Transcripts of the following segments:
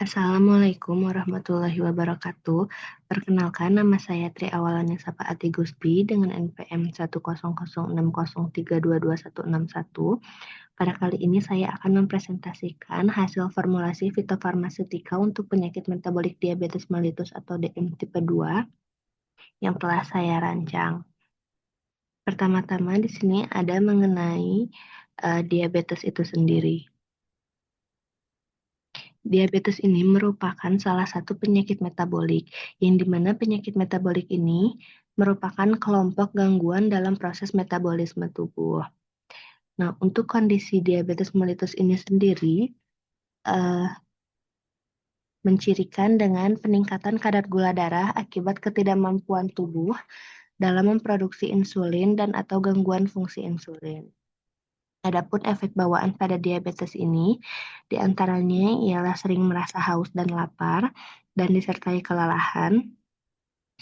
Assalamualaikum warahmatullahi wabarakatuh. Perkenalkan, nama saya Tri Awalannya Sapa Ati Guspi dengan NPM 10060322161. Pada kali ini saya akan mempresentasikan hasil formulasi fitofarmaseutika untuk penyakit metabolik diabetes mellitus atau DM tipe 2 yang telah saya rancang. Pertama-tama di sini ada mengenai diabetes itu sendiri. Diabetes ini merupakan salah satu penyakit metabolik, yang dimana penyakit metabolik ini merupakan kelompok gangguan dalam proses metabolisme tubuh. Nah, untuk kondisi diabetes mellitus ini sendiri eh, mencirikan dengan peningkatan kadar gula darah akibat ketidakmampuan tubuh dalam memproduksi insulin dan atau gangguan fungsi insulin. Adapun efek bawaan pada diabetes ini, diantaranya ialah sering merasa haus dan lapar, dan disertai kelelahan.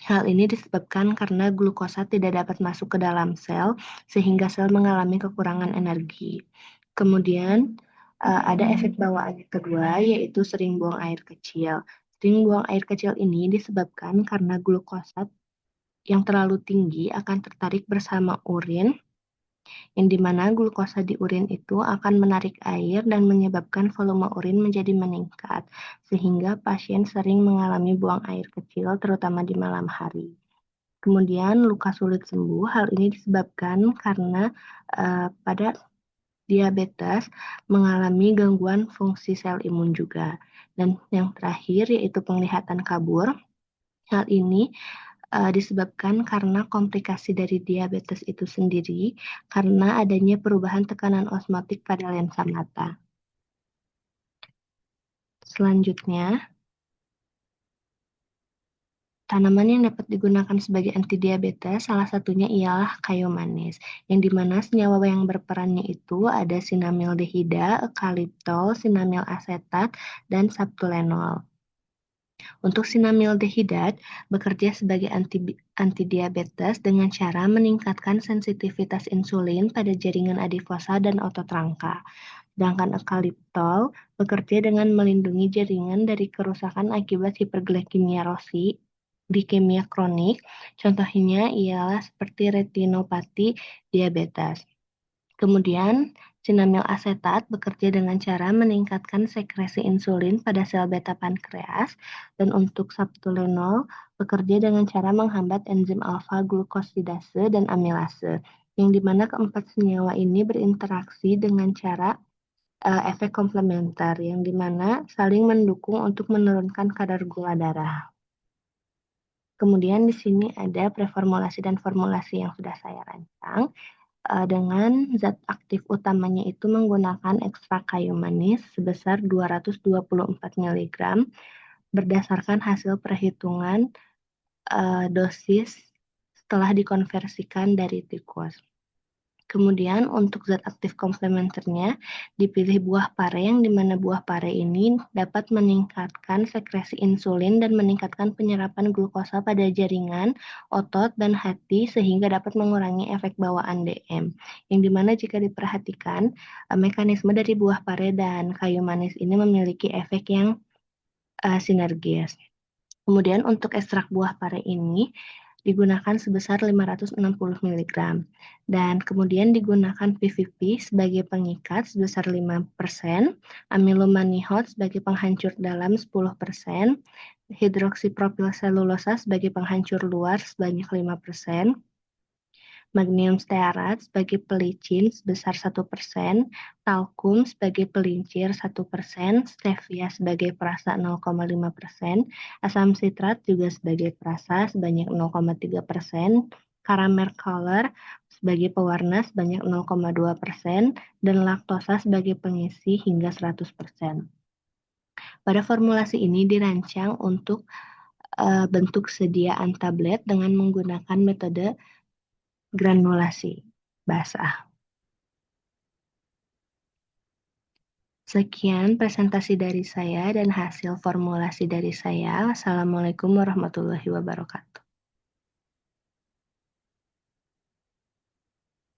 Hal ini disebabkan karena glukosa tidak dapat masuk ke dalam sel, sehingga sel mengalami kekurangan energi. Kemudian, ada efek bawaan yang kedua, yaitu sering buang air kecil. Sering buang air kecil ini disebabkan karena glukosa yang terlalu tinggi akan tertarik bersama urin yang dimana glukosa di urin itu akan menarik air dan menyebabkan volume urin menjadi meningkat, sehingga pasien sering mengalami buang air kecil, terutama di malam hari. Kemudian luka sulit sembuh, hal ini disebabkan karena pada diabetes mengalami gangguan fungsi sel imun juga. Dan yang terakhir yaitu penglihatan kabur. Hal ini disebabkan karena komplikasi dari diabetes itu sendiri karena adanya perubahan tekanan osmotik pada lensa mata. Selanjutnya, tanaman yang dapat digunakan sebagai antidiabetes salah satunya ialah kayu manis, yang dimana senyawa yang berperannya itu ada sinamildehida, eukaliptol, sinamil asetat, dan sabtulenol. Untuk sinamildehidat bekerja sebagai antidiabetes dengan cara meningkatkan sensitivitas insulin pada jaringan adiposa dan otot rangka. Sedangkan eukaliptol bekerja dengan melindungi jaringan dari kerusakan akibat hiperglikemia glikemia kronik. Contohnya ialah seperti retinopati diabetes. Kemudian, sinamil asetat bekerja dengan cara meningkatkan sekresi insulin pada sel beta pankreas, dan untuk sabtulenol bekerja dengan cara menghambat enzim alfa glukosidase dan amilase, yang dimana keempat senyawa ini berinteraksi dengan cara efek komplementer, yang dimana saling mendukung untuk menurunkan kadar gula darah. Kemudian di sini ada preformulasi dan formulasi yang sudah saya rancang dengan zat aktif utamanya itu menggunakan ekstrak kayu manis sebesar 224 mg berdasarkan hasil perhitungan dosis setelah dikonversikan dari tikus. Kemudian untuk zat aktif komplementernya dipilih buah pare, yang dimana buah pare ini dapat meningkatkan sekresi insulin dan meningkatkan penyerapan glukosa pada jaringan, otot, dan hati sehingga dapat mengurangi efek bawaan DM. Yang dimana jika diperhatikan mekanisme dari buah pare dan kayu manis ini memiliki efek yang sinergis. Kemudian untuk ekstrak buah pare ini digunakan sebesar 560 mg. Dan kemudian digunakan PVP sebagai pengikat sebesar 5%, amilomanihold sebagai penghancur dalam 10%, hidroksipropil selulosa sebagai penghancur luar sebanyak 5%, magnesium stearat sebagai pelicin sebesar 1%, talkum sebagai pelincir 1%, stevia sebagai perasa 0,5%, asam sitrat juga sebagai perasa sebanyak 0,3%, caramel color sebagai pewarna sebanyak 0,2%, dan laktosa sebagai pengisi hingga 100%. Pada formulasi ini dirancang untuk bentuk sediaan tablet dengan menggunakan metode granulasi basah. Sekian presentasi dari saya dan hasil formulasi dari saya. Wassalamualaikum warahmatullahi wabarakatuh.